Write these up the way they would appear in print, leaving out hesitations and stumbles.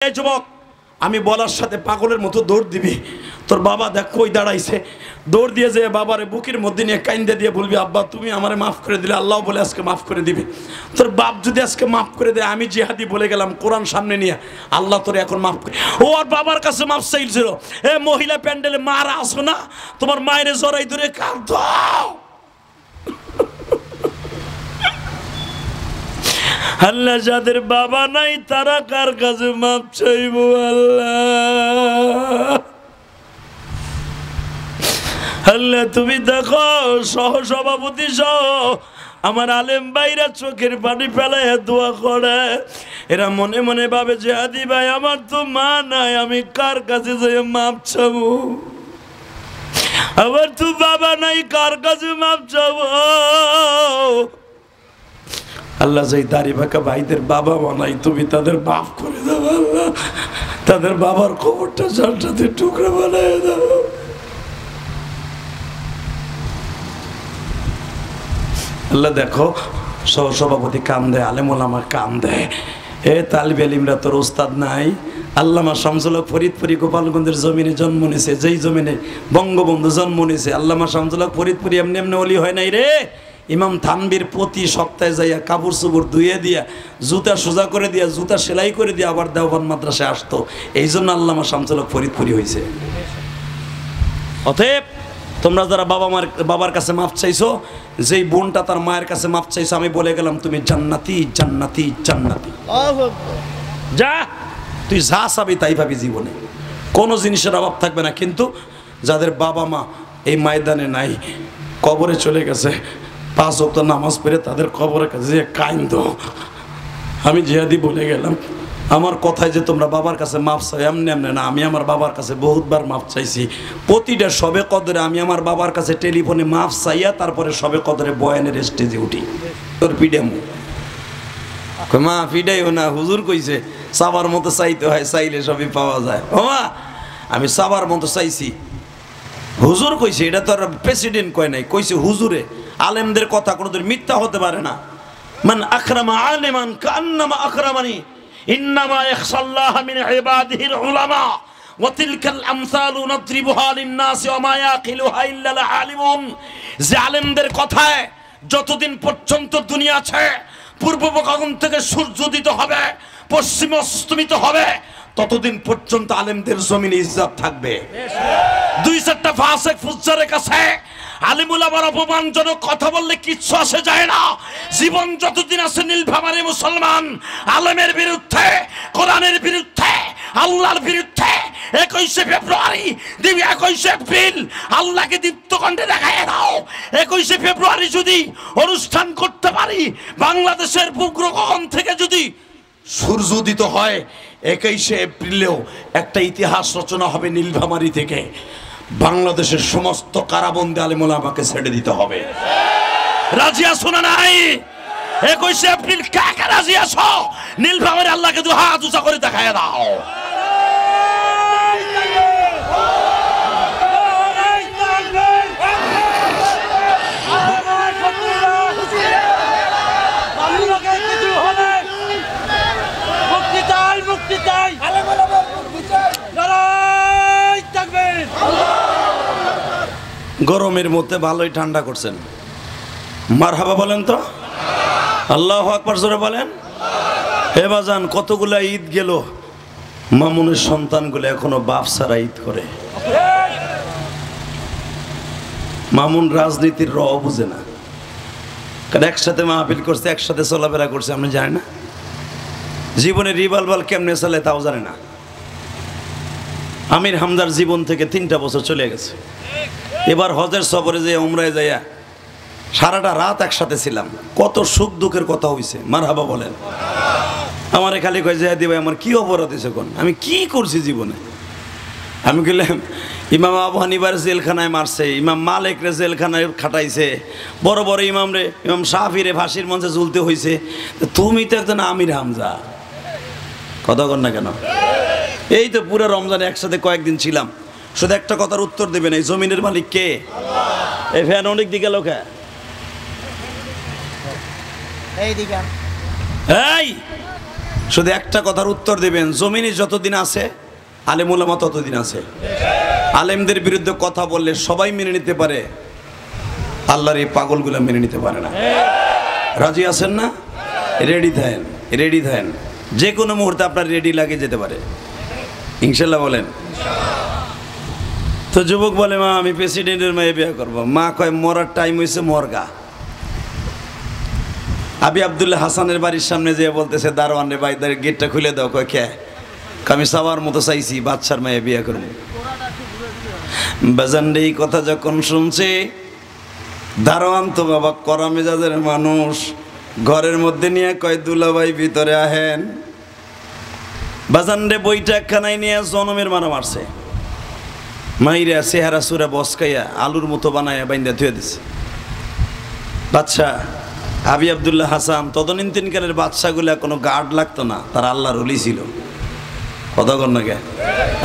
এই যুবক, আমি বলার সাথে পাগলের মতো দৌড় দিবি। তোর বাবা দেখ কই দাঁড়াইছে, দৌড় দিয়ে যে বাবারে বুকের মধ্যে নিয়ে কাইন্দে দিয়ে বলবি, আব্বা তুমি আমারে মাফ করে দিলে, আল্লাহ বলে আজকে মাফ করে দিবে। তোর বাপ যদি আজকে মাফ করে দেয়, আমি জিহাদি বলে গেলাম কোরআন সামনে নিয়ে, আল্লাহ তোর এখন মাফ করে। ও আর বাবার কাছে মাফ চাইছিল। এ মহিলা প্যান্ডেলে মারা আসো না, তোমার মায়ের জড়াই ধরে কাঁদ। আল্লাহ যাদের বাবা নাই তারা কার কাছে মাপ চাইব? আল্লাহ আল্লাহ তুমি দেখো, সহসভাপতি সহ আমার আলেম ভাইরা চোখের পানি ফেলায় দোয়া করে। এরা মনে মনে ভাবে যে আদি ভাই আমার তো মা নাই, আমি কার কাছে যাই মাপ চাবো? আমার তো বাবা নাই, কার কাছে মাপ চাবো? আল্লাহ যাই দাড়ি বাঁকা ভাইদের বাবা বানাই, তুমি তাদের বাপ করে দাও। আল্লাহ তাদের বাবার খবরটা জানটাতে টুকরা বানায় দাও। আল্লাহ দেখো, সহসভাপতি কান দেয়, আলেমুল আমার কান দেয়। এ তালিবে আলিমরা তোর ওস্তাদ নাই? আল্লামা শামসুল হক ফরিদপুরি গোপালগঞ্জের জমিনে জন্ম নিয়েছে, যেই জমিনে বঙ্গবন্ধু জন্ম নিয়েছে। আল্লামা শামসুল হক ফরিদপুরি এমনি এমনি ওলি হয় নাই রে। ইমাম থানবীর প্রতি সপ্তাহে যাইয়া কাপড় চুপড় ধুয়ে দিয়া, জুতা সোজা করে দিয়া, জুতা সেলাই করে দিয়া আবার দেওবান মাদ্রাসায় আসতো। এই জন্য আল্লামা শামসুল হক ফরিদপুরি হয়েছে। অতএব তোমরা যারা বাবার কাছে মাফ চাইছো, যেই বোনটা তার মায়ের কাছে মাফ চাইছো, আমি বলে গেলাম তুমি জান্নাতি জান্নাতি জান্নাতি। যা তুই যা চাবি তাই পাবি জীবনে, কোনো জিনিসের অভাব থাকবে না। কিন্তু যাদের বাবা মা এই ময়দানে নাই, কবরে চলে গেছে, 5 ওয়াক্ত নামাজ পড়ে তাদের কবরের কাছে যে কাইন্দো। আমি জিহাদি বলে গেলাম, আমার কথায় যে তোমরা বাবার কাছে মাপ চাই এমনি এমনি না। আমি আমার বাবার কাছে বহুতবার মাপ চাইছি। প্রতিটা সবে কদরে আমি আমার বাবার কাছে টেলিফোনে মাপ চাইয়া তারপরে সবে কদরে বয়ানের স্টেজে উঠি। তোর পিডাম মা পিডাইও না, হুজুর কইছে সাবার মতো চাইতে হয়, চাইলে সবই পাওয়া যায়। ও মা আমি সাবার মতো চাইছি, হুজুর কইছে, এটা তো আর প্রেসিডেন্ট কয় নাই, কইছে হুজুরে। আলেমদের কথা কোনোদিন মিথ্যা হতে পারে না। মান আকরামা আলিমান কান্নামা আকরামানি ইন্নামা ইয়াখশাল্লাহ মিন ইবাদিহিল উলামা ওয়া তিলকাল আমসালু নাদরিবুহা লিন-নাসি ওয়া মা ইয়াকিলুহা ইল্লাল আলিমুন। যে আলেমদের কথায় যতদিন পর্যন্ত দুনিয়া আছে, পূর্ব গগন থেকে সূর্য উদিত হবে, পশ্চিমে অস্তমিত হবে, ততদিন পর্যন্ত আলেমদের জমিনে ইজ্জত থাকবে। 2-4টা ফাসিক ফুজ্জারের কাছে আলিমুল আমার অপমানজনক কথা বললে কিচ্ছু আসে যায় না। জীবন যতদিন আছে নীলফামারী মুসলমান আলেমের বিরুদ্ধে, কোরআনের বিরুদ্ধে, আল্লাহর বিরুদ্ধে 21শে ফেব্রুয়ারি দিবি, 21শে এপ্রিল আল্লাহকে দীপ্তকণ্ঠে দেখায় দাও। 21শে ফেব্রুয়ারি যদি অনুষ্ঠান করতে পারি, বাংলাদেশের পূর্ব গগন থেকে যদি সূর্য উদিত হয়, 21শে এপ্রিলেও একটা ইতিহাস রচনা হবে নীলফামারী থেকে। বাংলাদেশের সমস্ত কারাবন্দী আলেমুল আমাকে ছেড়ে দিতে হবে। রাজি আছো না নাই? 21শে এপ্রিল কাকে রাজি আছো? নীলফামারী আল্লাহকে 2 হাত উঁচা করে দেখায় দাও। গরমের মধ্যে ভালোই ঠান্ডা করছেন, মারহাবা বলেন তো, আল্লাহু আকবার জোরে বলেন। হে বাজান, কতগুলা ঈদ গেল, মামুনের সন্তানগুলো এখনো বাপ ছাড়া ঈদ করে। মামুন রাজনীতির র বুঝে না, কারণ একসাথে মাহফিল করছে, একসাথে চলাফেরা করছে, আপনি জানেন না। জীবনে রিভলভার কেমনে চলে তাও জানে না। আমির হামদার জীবন থেকে 3টা বছর চলে গেছে। এবার হজের সফরে যে উমরায় যাইয়া সারাটা রাত একসাথে ছিলাম, কত সুখ দুঃখের কথা হইছে। মারহাবা বলেন। আমারে খালি কয় যে ভাই আমার কি অপরাধ হয়েছে, কোন আমি কি করছি জীবনে? আমি গেলাম, ইমাম আবু হানিফার জেলখানায় মারছে, ইমাম মালিকরে জেলখানায় খাটাইছে, বড় বড় ইমামরে, ইমাম শাফিরে ফাঁসির মঞ্চে ঝুলতে হয়েছে। তুমি তো একজন আমির হামজা, কথা কর না কেন? এই তো পুরো রমজানে একসাথে কয়েকদিন ছিলাম। শুধু একটা কথার উত্তর দেবেন, এই জমিনের মালিক কে? এই ফ্যান অনেক দিকে লোকে, এই শুধু একটা কথার উত্তর দেবেন, জমিনে যতদিন আছে আলেম ওলামা ততদিন আছে। আলেমদের বিরুদ্ধে কথা বললে সবাই মেনে নিতে পারে, আল্লাহর এই পাগলগুলো মেনে নিতে পারে না। রাজি আছেন না? রেডি থাকেন, রেডি থাকেন, যে কোনো মুহূর্তে আপনার রেডি লাগে যেতে পারে ইনশাল্লাহ বলেন। তো যুবক বলে, মা আমি প্রেসিডেন্টের মেয়ে বিয়ে করবো। মা কয় মরার টাইম হয়েছে মরগা। আবি আবদুল্লাহ হাসানের বাড়ির সামনে যেয়ে বলতেছে, দারোয়ান রে ভাই গেটটা খুলে দাও। কয় কে? আমি চাওয়ার মতো চাইছি, বাচ্চার মেয়ে বিয়ে করবো। বাজানরে এই কথা যখন শুনছে, দারোয়ান তো বাবা কড়া মেজাজের মানুষ, ঘরের মধ্যে নিয়ে কয় দুলা ভাই ভিতরে আহেন। বাজানরে বইটা একখানায় নিয়ে জনমের মারা মারছে, মাইরা চেহারা সুরা বসকাইয়া আলুর মতো বানাইয়া বাইন্দা ধুয়ে দিছে। বাচ্চা আবি আবদুল্লাহ হাসান তদনীতিনকালের বাচ্চাগুলা কোনো গার্ড লাগতো না, তার আল্লাহর ওলি ছিল। কথা কর না কে?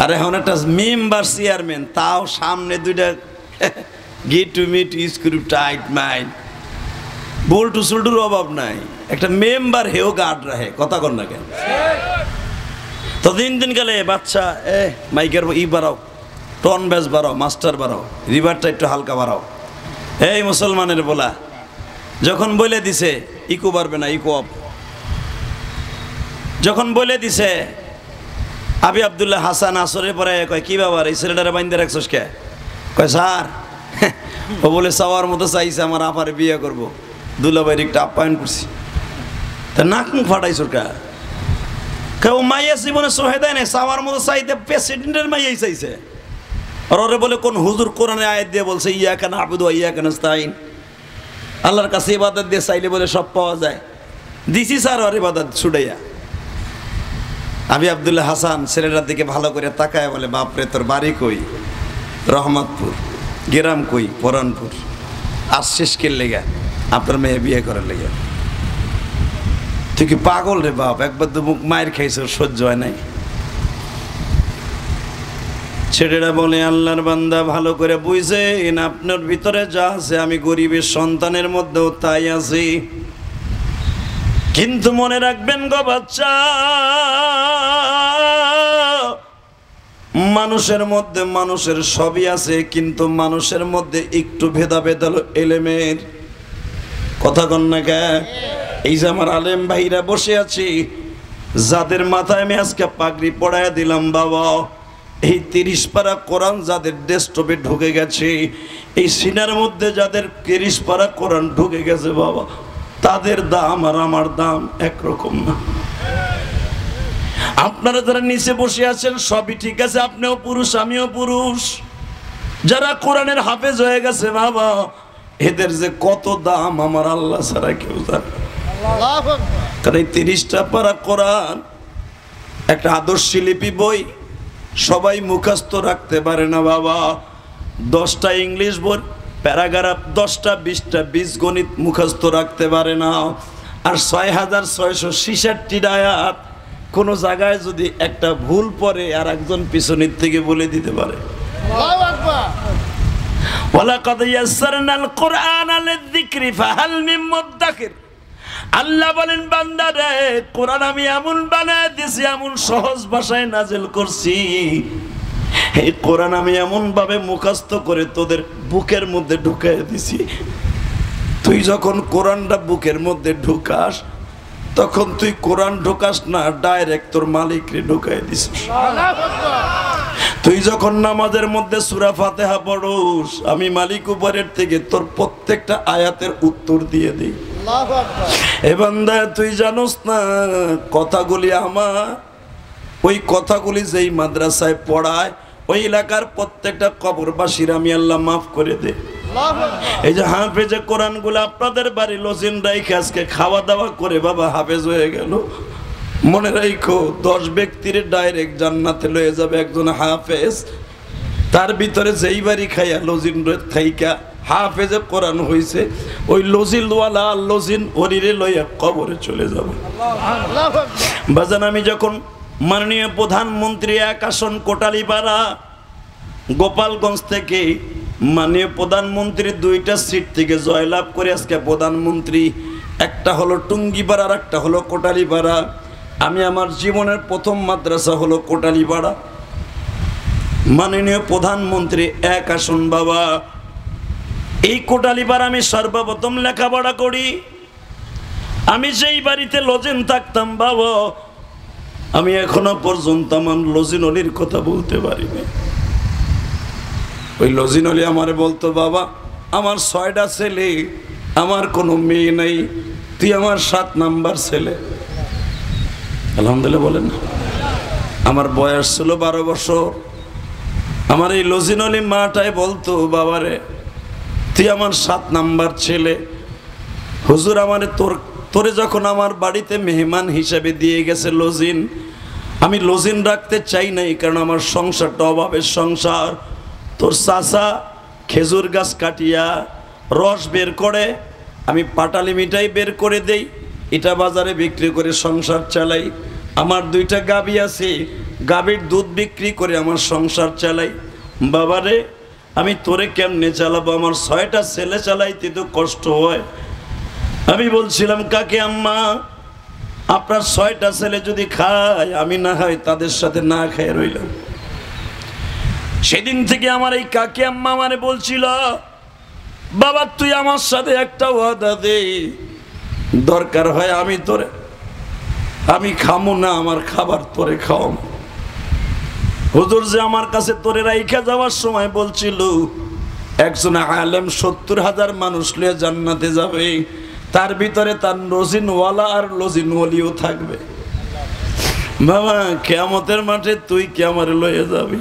আর এখন একটা মেম্বার চেয়ারম্যান, তাও সামনে দুইটা গেট টু মিট স্ক্রু টাইট মাইন্ড, বল্টু সুল্টুর অভাব নাই, একটা মেম্বার হেও গার্ড রাখে। কথা কর না কে? তদনীতিনকালে বাচ্চা মাইকের বাড়াও, টন ব্যাস বাড়াও, মাস্টার বাড়াও, রিভারটা একটু হালকা বাড়াও। এই মুসলমানের বলা যখন বলে দিছে ইকো বাড়বে না, ইকো অফ যখন বলে দিছে, আবি আবদুল্লাহ হাসান আসরে পরে কয়, কি ব্যাপার এই ছেলেটারে বাইন্দে রাখছস কে? কয় স্যার ও বলে চাওয়ার মতো চাইছে আমার আপারে বিয়ে করবো, দুলাভাইয়ের একটা আপ্যায়ন করছি। তা নাক মুখ ফাটাইছর কা? কেউ মাইয়া জীবনে সহে দেয় না, চাওয়ার মতো চাইতে প্রেসিডেন্টের মাইয়াই চাইছে। আর ওরে বলে কোন হুজুর কোরআনে আয়াত দিয়ে বলছে ইয়াকা না'বুদু ওয়া ইয়াকা নাস্তাইন, আল্লাহর কাছে ইবাদত দিয়ে চাইলে বলে সব পাওয়া যায়। দিছি স্যার ওর ইবাদত ছুটাইয়া। আবি আবদুল্লাহ হাসান ছেলেটার দিকে ভালো করে তাকায় বলে, বাপরে তোর বাড়ি কই? রহমতপুর। গ্রাম কই? পরানপুর। আসছিস কে লেগা? আপনার মেয়ে বিয়ে করার লেগে। তুই কি পাগল রে বাপ? একবার তো মুখ মায়ের খাইছ, সহ্য হয় নাই। ছেলেরা বলে, আল্লাহর বান্দা ভালো করে বুঝছেন, আপনার ভিতরে যা আছে আমি গরিবের সন্তানের মধ্যেও তাই আছি। কিন্তু মনে রাখবেন গো বাচ্চা, মানুষের মধ্যে মানুষের সবই আছে, কিন্তু মানুষের মধ্যে একটু ভেদাভেদ হলো এলেমের। কথা কন না কে? এই যে আমার আলেম ভাইরা বসে আছি, যাদের মাথায় আমি আজকে পাগড়ি পড়ায় দিলাম বাবা, এই 30 পারা কোরআন যাদের ডেস্কটপে ঢুকে গেছে, এই সিনার মধ্যে যাদের 30 পারা কোরআন ঢুকে গেছে বাবা, তাদের দাম আর আমার দাম একরকম না। আপনারা যারা নিচে বসে আছেন সবই ঠিক আছে, আপনিও পুরুষ আমিও পুরুষ। যারা কোরআনের হাফেজ হয়ে গেছে বাবা, এদের যে কত দাম আমার আল্লাহ ছাড়া কেউ জানে। কারণ এই 30টা পারা কোরআন একটা আদর্শ লিপি বই, সবাই মুখস্থ রাখতে পারে না বাবা। 10টা ইংলিশ বই প্যারাগ্রাফ, 10টা 20টা বীজগণিত মুখস্থ রাখতে পারে না। আর 6666 আয়াত, কোনো জায়গায় যদি একটা ভুল পড়ে আর একজন পিছনের থেকে বলে দিতে পারে। ওয়ালাকাদ ইয়াসসারনাল কুরআনা লিয-যিকরি ফাহাল মিন মুদ্দাকির। আল্লাহ বলেন, বান্দা রে, কোরআন আমি এমন বানায় দিছি, এমন সহজ ভাষায় নাজিল করছি, এই কোরআন আমি এমন ভাবে মুখস্থ করে তোদের বুকের মধ্যে ঢুকাই দিছি, তুই যখন কোরআনটা বুকের মধ্যে ঢুকাস তখন তুই কোরআন ঢুকাস না, ডাইরেক্ট তোর মালিকরে ঢুকাই দিছিস। তুই যখন নামাজের মধ্যে সূরা ফাতিহা পড়োস, আমি মালিক উপরের থেকে তোর প্রত্যেকটা আয়াতের উত্তর দিয়ে দিই। এ বান্দা, তুই জানোস না কথাগুলি আমার, ওই কথাগুলি যেই মাদ্রাসায় পড়ায় ওই এলাকার প্রত্যেকটা কবরবাসীর আমি আল্লাহ মাফ করে দে। এই যে হাফেজে কোরআনগুলো আপনাদের বাড়ি লজিন রাইখে আজকে খাওয়া দাওয়া করে বাবা হাফেজ হয়ে গেল, মনে রাখো 10 ব্যক্তির ডাইরেক্ট জান্নাতে লয়ে যাবে একজন হাফেজ। তার ভিতরে যেই বাড়ি খাইয়া লজিন খাইকা হাফেজে কোরআন হইছে, ওই লজিলওয়ালা লজিন হরিরে লইয়া কবরে চলে যাবে। বাজান, আমি যখন মাননীয় প্রধানমন্ত্রী এক আসন কোটালীপাড়া গোপালগঞ্জ থেকে মাননীয় প্রধানমন্ত্রী 2টা সিট থেকে জয়লাভ করে আজকে প্রধানমন্ত্রী, একটা হলো টুঙ্গিপাড়া আর একটা হলো কোটালীপাড়া। আমি আমার জীবনের প্রথম মাদ্রাসা হলো কোটালীপাড়া। মাননীয় প্রধানমন্ত্রী এক আসন বাবা। এই কোটালীপাড়া আমি সর্বপ্রথম লেখাপড়া করি। আমি যেই বাড়িতে লজেন থাকতাম বাবা, আমি এখনো পর্যন্ত আমার লজিন অলির কথা বলতে পারিনি। ওই লজিন অলি আমার বলতো, বাবা আমার 6টা ছেলে, আমার কোনো মেয়ে নেই, তুই আমার 7 নাম্বার ছেলে। আলহামদুলিল্লাহ বলেন না। আমার বয়স ছিল 12 বছর। আমার এই লজিন অলি মাটাই বলতো, বাবারে তুই আমার 7 নাম্বার ছেলে। হুজুর আমারে তোরে যখন আমার বাড়িতে মেহমান হিসেবে দিয়ে গেছে লজিন, আমি লজিন রাখতে চাই নাই, কারণ আমার সংসারটা অভাবের সংসার। তোর চাচা খেজুর গাছ কাটিয়া রস বের করে, আমি পাটালি মিঠাই বের করে দেই, এটা বাজারে বিক্রি করে সংসার চালাই। আমার 2টা গাভী আছে, গাভীর দুধ বিক্রি করে আমার সংসার চালাই। বাবারে আমি তোরে কেমনে চালাবো, আমার 6টা ছেলে চালাইতে তো কষ্ট হয়। আমি বলছিলাম, কাকে আম্মা আপনার 6টা ছেলে যদি খায়, আমি না হয় তাদের সাথে না খেয়ে রইলাম। সেদিন থেকে আমার এই কাকি আম্মা আমারে বলছিল, বাবা তুই আমার সাথে একটা ওয়াদা দে, দরকার হয় আমি খামু না, আমার খাবার তোরে খাওয়াম। হুজুর যে আমার কাছে তোরে রাইখা যাওয়ার সময় বলছিল, একজন আলেম 70,000 মানুষ লিয়ে জান্নাতে যাবে, তার ভিতরে তার লজিনওয়ালা আর লজিন ওলিও থাকবে। বাবা কিয়ামতের মাঠে তুই কি আমার লয়ে যাবি?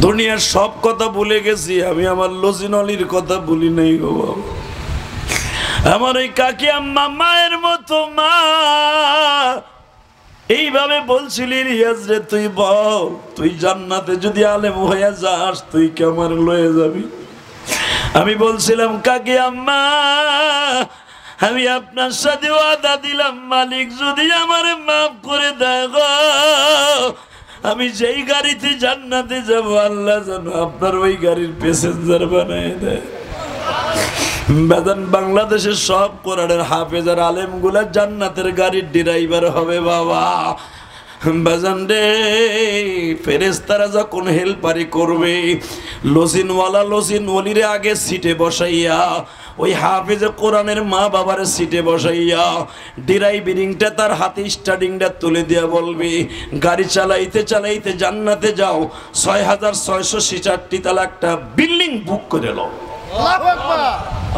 দুনিয়ার সব কথা ভুলে গেছি, আমি আমার লজিন অলির কথা ভুলি নাই গো বাবা। আমার ওই কাকি আম্মা মায়ের মতো মা এইভাবে বলছিলি, রিয়াজ রে তুই বল, তুই জান্নাতে যদি আলেম হয়ে যাস, তুই কি আমার লয়ে যাবি? আমি বলছিলাম, কাকি আম্মা আমি আপনার সাথে ওয়াদা দিলাম, মালিক যদি আমারে মাফ করে দেয় গো, আমি যেই গাড়িতে জান্নাতে যাব, আল্লাহ যেন আপনার ওই গাড়ির প্যাসেঞ্জার বানায় দেয়। বেদান বাংলাদেশের সব কোরআনের হাফেজ আর আলেম গুলা জান্নাতের গাড়ির ড্রাইভার হবে বাবা। বাজান রে, ফেরেশতারা যখন হেল্পারি করবে, লজিনওয়ালা লজিন ওলিরে আগে সিটে বসাইয়া, ওই হাফেজে কোরআনের মা বাবার সিটে বসাইয়া, ড্রাইভিংটা তার হাতে স্টার্টিংটা তুলে দিয়া বলবি, গাড়ি চালাইতে চালাইতে জান্নাতে যাও, 6,666 তালা একটা বিল্ডিং বুক করে লো।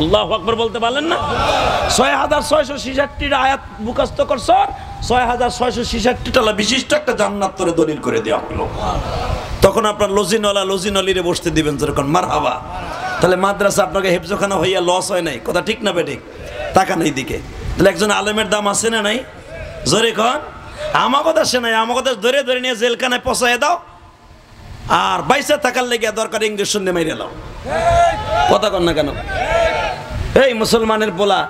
আল্লাহু আকবার বলতে পারলেন না? 6,666 আয়াত মুখস্থ করছ, 6,666 টালা বিশিষ্ট একটা জান্নাত তোরে দলিল করে দেওয়া হলো। তখন আপনার লজিনওয়ালা লজিন অলিরে বসতে দিবেন যেরকম মারহাবা। তাহলে মাদ্রাসা আপনাকে হেফজখানা হইয়া লস হয় নাই, কথা ঠিক না বেঠিক? তাকান এই দিকে। তাহলে একজন আলেমের দাম আছে না নাই? জোরে কন। আমার কথা সে নাই, আমার কথা ধরে ধরে নিয়ে জেলখানায় পচাইয়া দাও, আর বাইসা থাকার লেগে দরকার ইংলিশ শুনে মাইরে লাও। কথা কন না কেন? এই মুসলমানের বলা,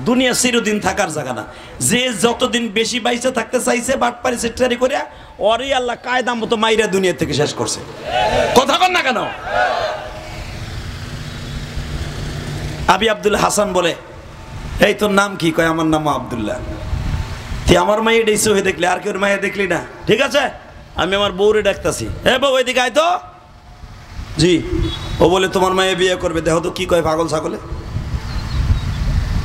দুনিয়া চিরদিন থাকার জায়গা না। যে যতদিন বেশি বাইসা থাকতে চাইছে, বাটপারি সেটারি করে ওরই আল্লাহ কায়দা মতো মাইরা দুনিয়া থেকে শেষ করছে। কথা কন না কেন? আবি আব্দুল হাসান বলে, এই তোর নাম কি? কয় আমার নাম আব্দুল্লাহ। তুই আমার মাইয়ে ডেইছো হয়ে দেখলি, আর কেউ মাইয়ে দেখলি না? ঠিক আছে, আমি আমার বউরে ডাকতাছি, হে বউ এদিকে আয় তো। জি। ও বলে তোমার মাইয়ে বিয়ে করবে, দেখো তো কি কয় পাগল ছাগলে।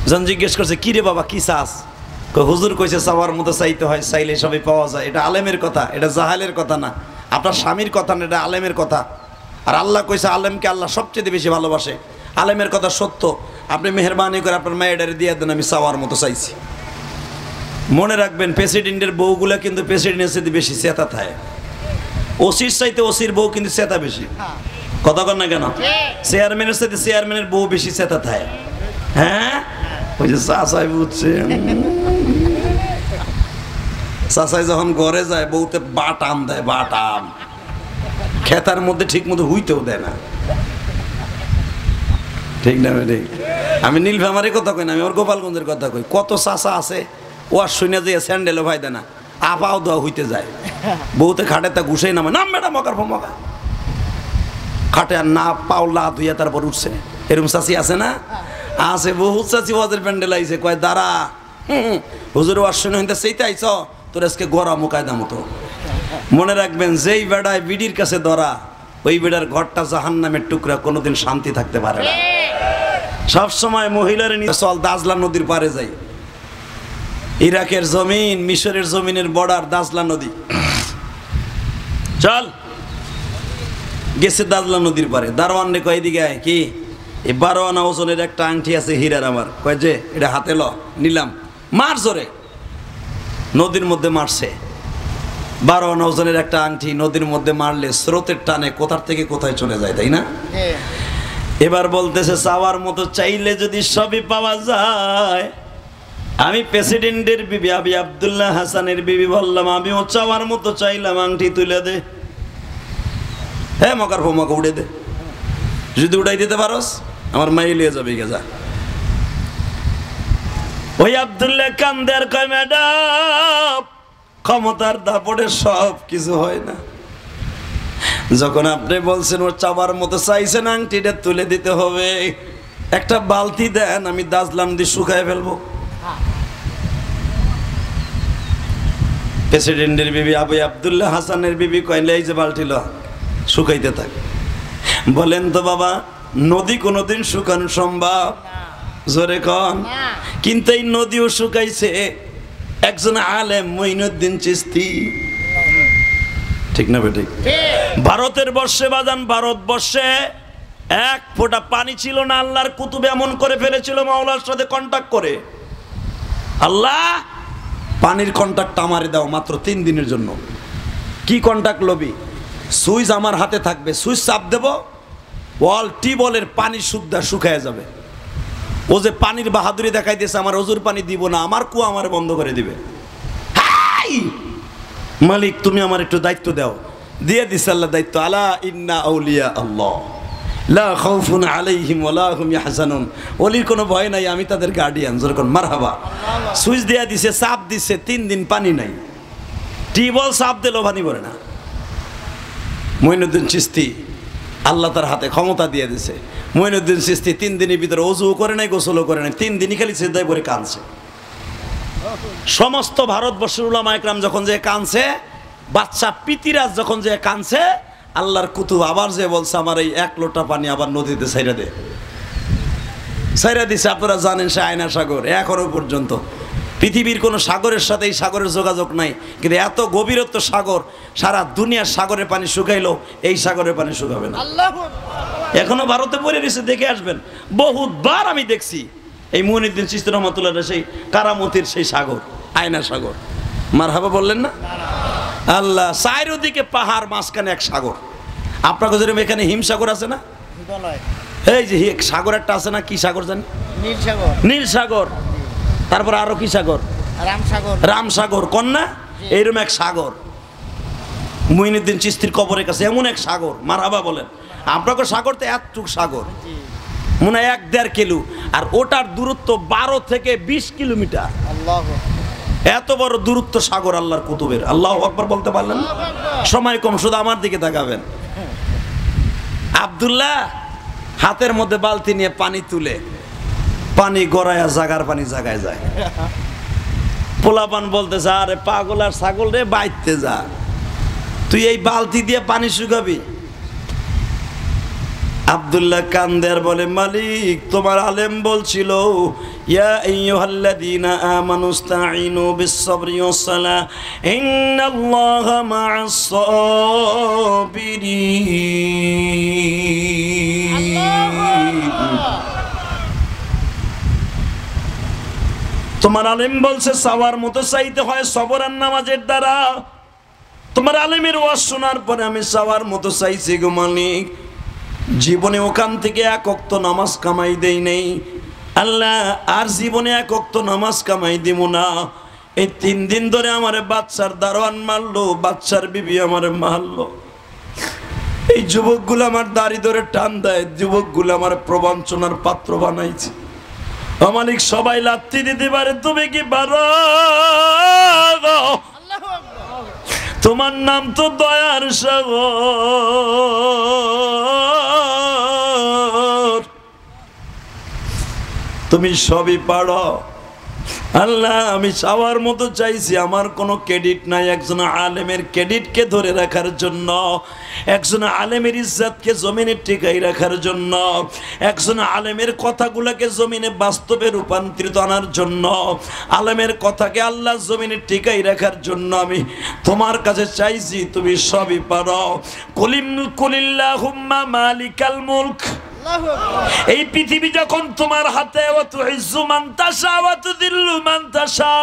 জন জিজ্ঞেস করছে, কি রে বাবা কি চাস? হুজুর কইছে চাওয়ার মতো চাইতে হয়, চাইলে সবই পাওয়া যায়। এটা আলেমের কথা, এটা জাহালের কথা না, আপনার স্বামীর কথা না, এটা আলেমের কথা। আর আল্লাহ কইছে আলেমকে আল্লাহ সবচেয়ে বেশি ভালোবাসে। আলেমের কথা সত্য। আপনি মেহরবানি করে আপনার মায়ের দিয়ে দেন, আমি চাওয়ার মতো চাইছি। মনে রাখবেন, প্রেসিডেন্টের বউগুলা কিন্তু প্রেসিডেন্টের সাথে বেশি চেতা থাকে। ওসির চাইতে ওসির বউ কিন্তু চেতা বেশি। কথা কন না কেন? চেয়ারম্যানের সাথে চেয়ারম্যানের বউ বেশি চেতা থাকে। হ্যাঁ, ওই যে চাচাই বুঝছে, চাচাই যখন ঘরে যায় বউতে বাটাম দেয়, বাটাম খেতার মধ্যে ঠিক মতো হুইতেও দেয় না। ঠিক না বেটি? আমি নীলফামারীর কথা কই না, আমি ওর গোপালগঞ্জের কথা কই। কত চাচা আছে ও আর শুনে যে স্যান্ডেলও ভাই দেয় না, আপাও দেওয়া হইতে যায়, বউতে খাটে তা ঘুষেই নামে, নাম বেটা মকার ফমকা খাটে, আর না পাও লা ধুইয়া তারপর উঠছে। এরকম চাচি আছে না? আছে, বহুত চাচি ওয়াজের প্যান্ডেল আইছে, কয় দাঁড়া হুজুর ওয়াজ শুনে হইতে সেইতে আইছ তোর আজকে গড়া মুকায়দা মতো। মনে রাখবেন যেই বেড়ায় বিডির কাছে ধরা ওই বেড়ার ঘরটা জাহান্নামের টুকরা, কোনোদিন শান্তি থাকতে পারে না। সবসময় মহিলার নিয়ে চল দাজলা নদীর পারে যাই। ইরাকের জমিন মিশরের জমিনের বর্ডার দাজলা নদী, চল গেছে দাজলা নদীর পারে। দারোয়ান রে কয় দিকে কি এই 12 আনা ওজনের একটা আংটি আছে হীরার, আমার কয় যে এটা হাতে ল, নিলাম। মার জোরে নদীর মধ্যে মারছে। 12 আনা ওজনের একটা আংটি নদীর মধ্যে মারলে স্রোতের টানে কোথার থেকে কোথায় চলে যায়, তাই না? এবার বলতেছে চাওয়ার মতো চাইলে যদি সবই পাওয়া যায়। আমি প্রেসিডেন্টের বিবি আবি আব্দুল্লাহ হাসানের বিবি বললাম, আমিও চাওয়ার মতো চাইলাম আংটি তুলে দে। হ্যাঁ মকার ফোমাকে উড়ে দে, যদি উড়াই দিতে পারস আমার মাই লিয়ে যাবে গেজা। ওই আব্দুল্লাহ কান্দের কয় ম্যাডাম ক্ষমতার দাপটে সব কিছু হয় না। যখন আপনি বলছেন ওর চাবার মতো চাইছেন আংটিটা তুলে দিতে হবে, একটা বালতি দেন আমি দাজলাম দিয়ে শুকায় ফেলবো। প্রেসিডেন্টের বিবি আবু আব্দুল্লাহ হাসানের বিবি কইলে এই যে বালতি ল শুকাইতে থাক। বলেন তো বাবা নদী কোনোদিন শুকানো সম্ভব? জোরে কন। কিন্তু এই নদীও শুকাইছে একজন আলেম মঈনুদ্দিন চিশতি, ঠিক না বেঠিক? ভারতের বর্ষে বাজান, ভারতবর্ষে এক ফোঁটা পানি ছিল না। আল্লাহর কুতুব এমন করে ফেলেছিল মাওলার সাথে কন্টাক্ট করে, আল্লাহ পানির কন্টাক্ট আমারে দাও মাত্র 3 দিনের জন্য। কি কন্টাক্ট লবি? সুইচ আমার হাতে থাকবে, সুইচ চাপ দেব, ওয়াল টিউবওয়েলের পানি শুদ্ধা শুকায় যাবে। ও যে পানির বাহাদুরি দেখাই দিয়েছে, আমার ওজুর পানি দিব না, আমার কুয়া আমার বন্ধ করে দিবে। মালিক তুমি আমার একটু দায়িত্ব দাও। দিয়ে দিছে আল্লাহ দায়িত্ব। আলা ইন্না আউলিয়া আল্লাহ লা খাউফুন আলাইহিম ওয়ালা হুম ইয়াহজানুন। ওলির কোনো ভয় নাই, আমি তাদের গার্ডিয়ান। যেরকম মারহাবা। সুইচ দিয়ে দিছে, চাপ দিছে, 3 দিন পানি নাই। টিউবওয়েল চাপ দিলেও পানি পড়ে না। মঈনুদ্দিন চিশতি আল্লাহ তার হাতে ক্ষমতা দিয়ে দিছে। মঈনুদ্দিন চিশতি 3 দিনের ভিতরে ওযু করে নাই, গোসলও করে নাই, 3 দিনই খালি সিজদায় পড়ে কাঁদছে। সমস্ত ভারতবর্ষের উলামা একরাম যখন যে কাঁদছে, বাচ্চা পিতিরাজ যখন যে কাঁদছে, আল্লাহর কুতুব আবার যে বলছে আমার এই 1 লোটা পানি আবার নদীতে ছাইরা দে। ছাইরা দিছে। আপনারা জানেন সে আয়না সাগর, এখনো পর্যন্ত পৃথিবীর কোনো সাগরের সাথে এই সাগরের যোগাযোগ নাই, কিন্তু এত গভীরত্ব সাগর, সারা দুনিয়ার সাগরের পানি শুকাইলো এই সাগরের পানি শুকাবে না। এখনো ভারতে পড়ে রয়েছে, দেখে আসবেন। বহুতবার আমি দেখছি এই মুঈনুদ্দিন চিশতি রহমাতুল্লাহ সেই কারামতির সেই সাগর, আয়না সাগর। মারহাবা বললেন না? আল্লাহ চারিদিকে পাহাড়, মাঝখানে এক সাগর। আপনাকে যেরকম এখানে হিমসাগর আছে না, এই যে সাগর একটা আছে না, কি সাগর জানি? নীল সাগর। নীল সাগর। তারপর আরো কি সাগর? রামসাগর। রামসাগর কন্যা, এইরকম এক সাগর মুঈনুদ্দিন চিশতির কবরের কাছে, এমন এক সাগর। মারহাবা বলেন। আপনাকে সাগর তো এতটুক সাগর, মনে হয় 1-1.5 কিলো, আর ওটার দূরত্ব 12 থেকে 20 কিলোমিটার। এত বড় দূরত্ব সাগর আল্লাহর কুতুবের। আল্লাহু আকবার বলতে পারলেন? সময় কম, শুধু আমার দিকে তাকাবেন। আব্দুল্লাহ হাতের মধ্যে বালতি নিয়ে পানি তুলে, পানি গড়ায়া জাগার পানি জাগায় যায়। পোলাপান বলতেছে, আরে পাগল আর ছাগল রে, বাইতে যা, তুই এই বালতি দিয়ে পানি শুকাবি? আব্দুল্লাহ কান্দের বলে, মালিক তোমার আলেম বলছিল ইয়া আইয়ুহাল্লাযীনা আমানুস্তাঈনু বিস-সাবরি ওয়াস-সালাহ ইন্নাল্লাহা মা'আস সাবিরিন। তোমার আলেম বলছে চাওয়ার মতো চাইতে হয় সবর আর নামাজের দ্বারা। তোমার আলেমের ওয়াজ শোনার পরে আমি চাওয়ার মতো চাইছি গো মালিক। জীবনে ওখান থেকে 1 ওয়াক্ত নামাজ কামাই দেই নেই আল্লাহ, আর জীবনে 1 ওয়াক্ত নামাজ কামাই দিব না। এই 3 দিন ধরে আমার বাচ্চার দারোয়ান মারলো, বাচ্চার বিবি আমার মারলো। এই যুবকগুলো আমার দাড়ি ধরে টান দেয়, যুবকগুলো আমার প্রবঞ্চনার পাত্র বানাইছে। মালিক সবাই লাথি দিতে পারে, তুমি কি পারো? তোমার নাম তো দয়ার সাগর, তুমি সবই পারো। আল্লাহ আমি চাওয়ার মতো চাইছি, আমার কোনো ক্রেডিট নাই। একজন আলেমের ক্রেডিটকে ধরে রাখার জন্য, একজন আলেমের ইজ্জতকে জমিনে টিকাই রাখার জন্য, একজন আলেমের কথাগুলোকে জমিনে বাস্তবে রূপান্তরিত আনার জন্য, আলেমের কথাকে আল্লাহ জমিনে টিকাই রাখার জন্য আমি তোমার কাছে চাইছি। তুমি সবই পারো। কুলিল্লাহুম্মা মালিকাল মুলক, এই পৃথিবী যখন তোমার হাতে, ওয়া তুইজ্জু মান তাশা ওয়া তুযিল্লু মান তাশা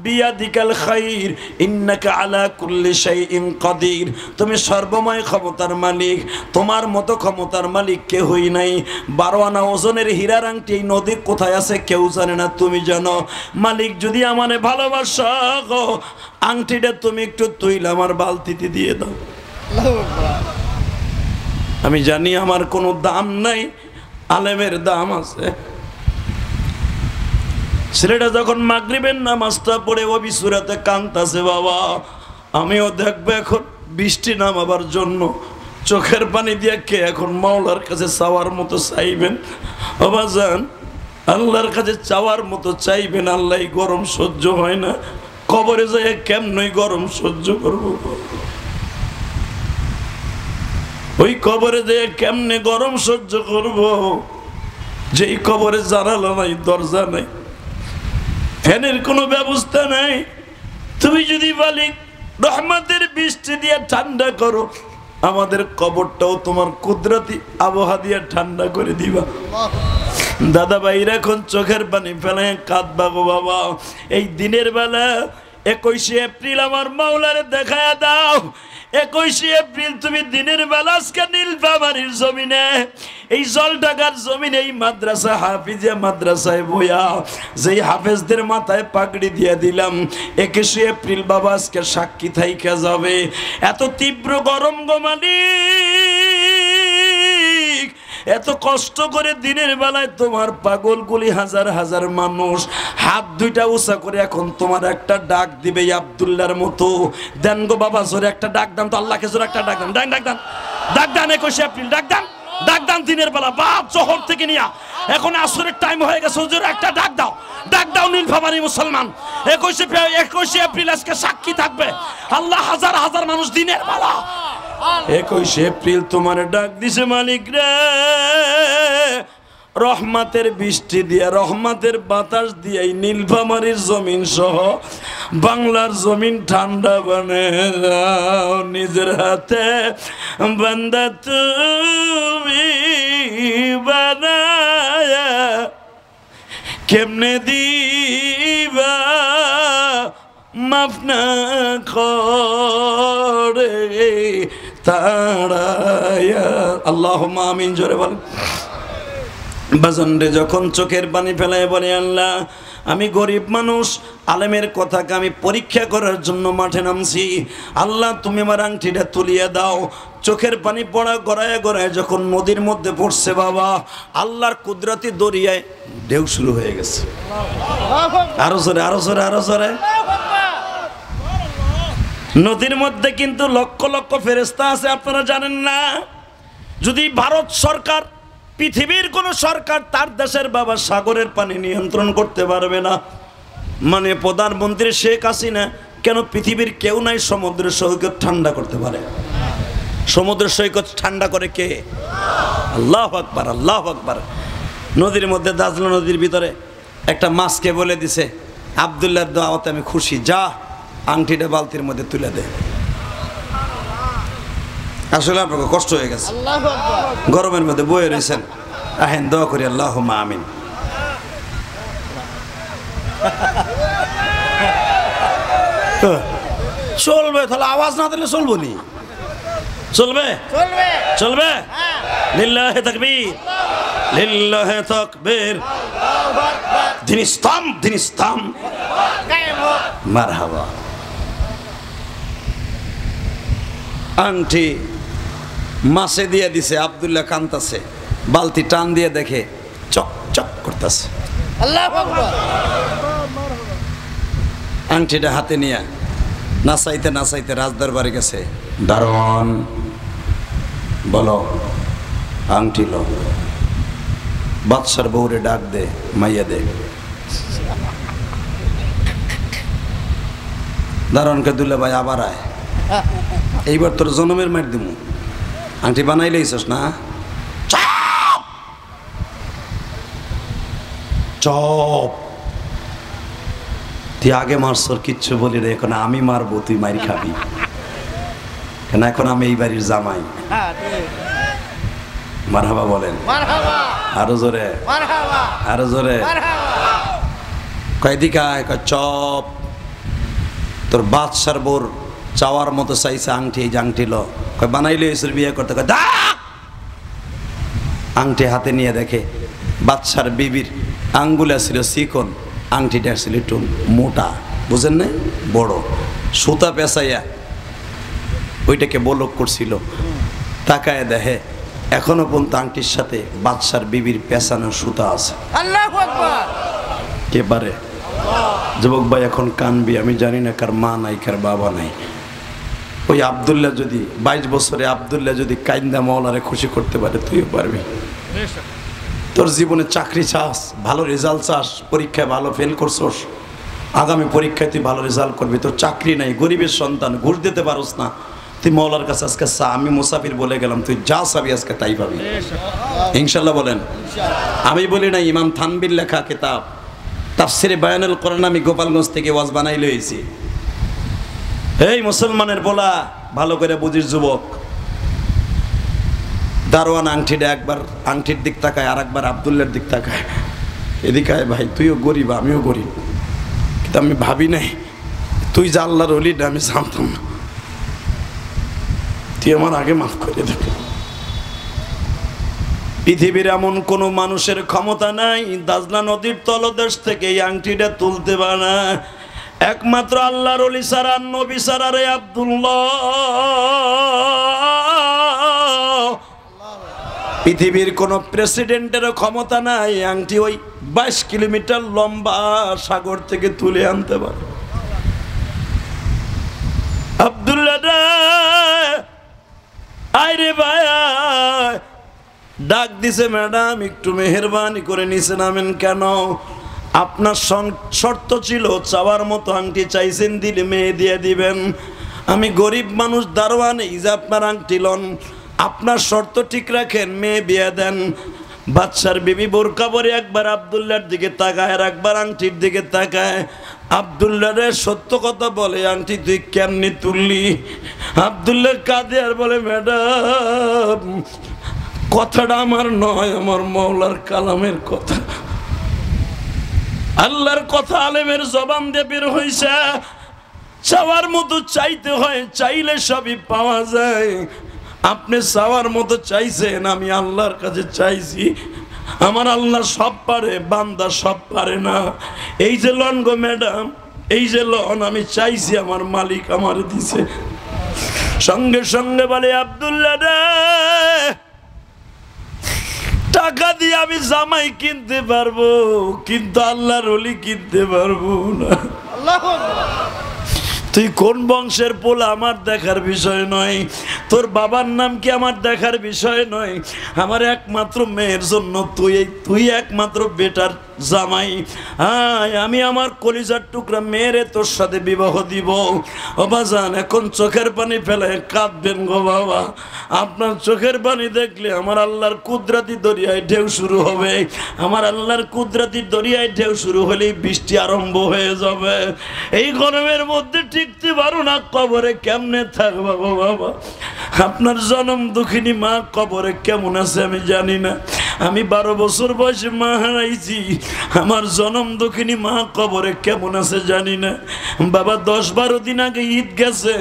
বিয়াদিকাল খাইর ইন্নাকা আলা কুল্লি শাইইন কাদির। তুমি সর্বময় ক্ষমতার মালিক, তোমার মতো ক্ষমতার মালিক কেউই নাই। 12 আনা ওজনের হীরার আংটি এই নদীর কোথায় আছে কেউ জানে না, তুমি জানো। মালিক যদি আমারে ভালোবাসো, আংটিটা তুমি একটু তুইলা আমার বালতিতে দিয়ে দাও। আমি জানি আমার কোনো দাম নাই, আলেমের দাম আছে। ছেলেটা যখন মাগরিবের নামাজটা পড়ে অবিসুরাতে কাঁদতাছে, বাবা আমিও দেখবো এখন বৃষ্টি নামাবার জন্য চোখের পানি দিয়ে কে এখন মাওলার কাছে চাওয়ার মতো চাইবেন। বাবা যান, আল্লাহর কাছে চাওয়ার মতো চাইবেন। আল্লাহ গরম সহ্য হয় না, কবরে যায় কেমনই গরম সহ্য করবো? ওই কবরে যে কেমনে গরম সহ্য করব, যেই কবরে জানালা নাই, দরজা নাই, ফ্যানের কোনো ব্যবস্থা নাই। তুমি যদি মালিক রহমতের বৃষ্টি দিয়ে ঠান্ডা করো, আমাদের কবরটাও তোমার কুদরতি আবহাওয়া দিয়ে ঠান্ডা করে দিবা। দাদা ভাইরা এখন চোখের পানি ফেলে কাঁদবা গো বাবা। এই দিনের বেলা 21শে এপ্রিল আমার মাওলারে দেখায়া দাও। 21শে এপ্রিল তুমি দিনের বেলা আজকে নীলফামারীর জমিনে, এই জলঢাকার জমিনে, এই মাদ্রাসা হাফিজিয়া মাদ্রাসায় বইয়া যেই হাফেজদের মাথায় পাগড়ি দিয়ে দিলাম, 21শে এপ্রিল বাবা আজকে সাক্ষী থাইকা যাবে। এত তীব্র গরম গো মালিক, এত কষ্ট করে দিনের বেলায় তোমার পাগলগুলি হাজার হাজার মানুষ হাত দুইটা উঁচা করে এখন তোমার একটা ডাক দিবে আব্দুল্লাহর মতো। দেন গো বাবা জোরে একটা ডাক দান তো, আল্লাহকে জোরে একটা ডাক দান, ডাক দান, ডাক দান। 21শে এপ্রিল ডাক দান, ডাক দান দিনের বেলা বাদ জোহর থেকে নিয়া এখন আসরের টাইম হয়ে গেছে, জোরে একটা ডাক দাও, ডাক দাও নীলফামারী মুসলমান। 21শে এপ্রিল আজকে সাক্ষী থাকবে আল্লাহ, হাজার হাজার মানুষ দিনের বেলা। 21শে এপ্রিল তোমার ডাক দিছে মালিক রে, রহমতের বৃষ্টি দিয়া, রহমতের বাতাস দিয়ে এই নীলফামারীর জমিন সহ বাংলার জমিন ঠান্ডা বানে দাও নিজের হাতে। বান্দা তুমি বানায়া কেমনে দিবা মাফ না করে তাড়ায়া। আল্লাহুম্মা আমিন জোরে বলেন। বাজান রে যখন চোখের পানি ফেলায় বলে, আল্লাহ আমি গরিব মানুষ, আলেমের কথাকে আমি পরীক্ষা করার জন্য মাঠে নামছি, আল্লাহ তুমি আমার আংটিটা তুলিয়ে দাও। চোখের পানি পড়া গড়ায় গড়ায় যখন নদীর মধ্যে পড়ছে বাবা, আল্লাহর কুদরতি দরিয়ায় ঢেউ শুরু হয়ে গেছে। আরো জোরে, আরো জোরে, আরো জোরে। নদীর মধ্যে কিন্তু লক্ষ লক্ষ ফেরেশতা আছে, আপনারা জানেন না? যদি ভারত সরকার, পৃথিবীর কোন সরকার তার দেশের বাবা সাগরের পানি নিয়ন্ত্রণ করতে পারবে না। মানে প্রধানমন্ত্রী শেখ হাসিনা কেন পৃথিবীর কেউ নাই সমুদ্র সৈকত ঠান্ডা করতে পারে? সমুদ্র সৈকত ঠান্ডা করে কে? আল্লাহু আকবার, আল্লাহু আকবার। নদীর মধ্যে, দাজলা নদীর ভিতরে একটা মাছকে বলে দিছে, আব্দুল্লাহর দাওয়াতে আমি খুশি, যা আংটিটা বালতির মধ্যে তুলে দে। আসলে আপনাকে কষ্ট হয়ে গেছে, গরমের মধ্যে বয়ে রয়েছেন, আহেন দোয়া করি আল্লাহুম্মা আমিন। চলবে তাহলে, আওয়াজ না দিলে চলবো নি? চলবে, চলবে। লিল্লাহে তাকবীর, লিল্লাহে তাকবীর। দিন ইসলাম, দিন ইসলাম মারহাবা। আংটি মাছে দিয়ে দিছে, আব্দুল্লাহ কান্তাছে, বালতি টান দিয়ে দেখে চক চক করতেছে। আংটিটা হাতে নিয়ে নাচাইতে নাচাইতে রাজদরবারে গেছে। দারোয়ান বলো আংটি লো। বাদশার বউরে ডাক দে, মাইয়া দে। দারোয়ানকে দুলে ভাই আবার আয়, এইবার তোর জনমের মার দিমু। আংটি বানাইলেইছস না? চপ চপ, তুই আগে মারছর কিচ্ছু বলি রে, এখন আমি মারবো তুই মারি খাবি কেন, এখন আমি এই বাড়ির জামাই। মারহাবা বলেন, আরো জোরে, আরো জোরে। কয়দিকে আয়, চপ। তোর বাদশার বোর চাওয়ার মতো চাইছে আংটি, এই যে আংটি ল, কয় বানাইলে এসের বিয়ে করতে, কয় দা। আংটি হাতে নিয়ে দেখে বাদশার বিবির আঙ্গুলে ছিল চিকন, আংটিটা ছিল একটু মোটা, বুঝেন না, বড় সুতা পেঁচাইয়া ওইটাকে বলক করছিল। তাকায় দেখে এখনো পর্যন্ত আংটির সাথে বাদশার বিবির পেঁচানো সুতা আছে। আল্লাহু আকবার। কে পারে? যুবক ভাই এখন কানবি, আমি জানি না কার মা নাই কার বাবা নাই। ওই আব্দুল্লাহ যদি 22 বছরে আব্দুল্লাহ যদি কাইন্দা মাওলারে খুশি করতে পারে, তুইও পারবি। তোর জীবনে চাকরি চাস, ভালো রেজাল্ট চাস, পরীক্ষায় ভালো ফেল করছস, আগামী পরীক্ষায় তুই ভালো রেজাল্ট করবি, তোর চাকরি নাই, গরিবের সন্তান, ঘুষ দিতে পারস না, তুই মাওলার কাছে আজকে চা। আমি মুসাফির বলে গেলাম, তুই যা চাবি আজকে তাই পাবি ইনশাল্লাহ বলেন। আমি বলি না, ইমাম থানবীর লেখা কিতাব তাফসিরে বায়ানুল কোরআন আমি গোপালগঞ্জ থেকে ওয়াজ বানাই লইছি। এই মুসলমানের বলা ভালো করে বুঝিস যুবক, দারোয়ান আংটিটা একবার আংটির দিক তাকায়, আর একবার আব্দুল্লার দিক তাকায়, এদিকে ভাই তুইও গরিব আমিও গরিব, কিন্তু আমি ভাবি নাই তুই যে আল্লাহর ওলিটা আমি জানতাম না, তুই আমার আগে মাফ করে দেবে। পৃথিবীর এমন কোন মানুষের ক্ষমতা নাই দাজলা নদীর তলদেশ থেকে এই আংটিটা তুলতে পারে, একমাত্র আল্লাহর ওলি ছাড়া, নবী ছাড়া রে আব্দুল্লাহ। পৃথিবীর কোন প্রেসিডেন্টেরও ক্ষমতা নাই আংটি ওই 22 কিলোমিটার লম্বা সাগর থেকে তুলে আনতে পারে। আব্দুল্লাহ আইরে ভাই ডাক দিছে, ম্যাডাম একটু মেহেরবানি করে নিচে নামেন। কেন? আপনার শর্ত ছিল চাওয়ার মতো আংটি চাইছেন, দিলে মেয়ে দিয়ে দিবেন। আমি গরিব মানুষ, দারোয়ান, এই যে আপনার আংটি লন, আপনার শর্ত ঠিক রাখেন, মেয়ে বিয়ে দেন। বাদশার বিবি বোরকা পরে একবার আব্দুল্লাহর দিকে তাকায়, আর একবার আংটির দিকে তাকায়। আব্দুল্লাহ রে সত্য কথা বলে, আংটি তুই কেমনি তুললি? আব্দুল্লাহ কাঁদে আর বলে, ম্যাডাম কথাটা আমার নয়, আমার মওলার কালামের কথা, আল্লাহর কথা আলেমের জবান দিয়ে বের হইছে। চাওয়ার মতো চাইতে হয়, চাইলে সবই পাওয়া যায়। আপনি চাওয়ার মতো চাইছেন, আমি আল্লাহর কাছে চাইছি, আমার আল্লাহ সব পারে, বান্দা সব পারে না। এই যে লন গো ম্যাডাম, এই যে লন, আমি চাইছি, আমার মালিক আমার দিছে। সঙ্গে সঙ্গে বলে, আব্দুল্লাহ রে টাকা দিয়ে আমি জামাই কিনতে পারবো, কিন্তু আল্লাহর ওলি কিনতে পারবো না। তুই কোন বংশের পোলা আমার দেখার বিষয় নয়, তোর বাবার নাম কি আমার দেখার বিষয় নয়, আমার একমাত্র মেয়ের জন্য তুই একমাত্র বেটার জামাই। আমি আমার কলিজার টুকরা মেয়েরে তোর সাথে বিবাহ দিব। ও বাজান এখন চোখের পানি ফেলে কাঁদবেন গো বাবা, আপনার চোখের পানি দেখলে আমার আল্লাহর কুদরতি দরিয়ায় ঢেউ শুরু হবে। আমার আল্লাহর কুদরতি দরিয়ায় ঢেউ শুরু হলেই বৃষ্টি আরম্ভ হয়ে যাবে। এই গরমের মধ্যে টিকতে পারো না, কবরে কেমনে থাকবো গো বাবা? আপনার জনম দুঃখিনী মা কবরে কেমন আছে আমি জানি না। আমি 12 বছর বয়সে মা হারাইছি, আমার জনম দুঃখিনী মা কবরে কেমন আছে জানি না। বাবা 10-12 দিন আগে ঈদ গেছে,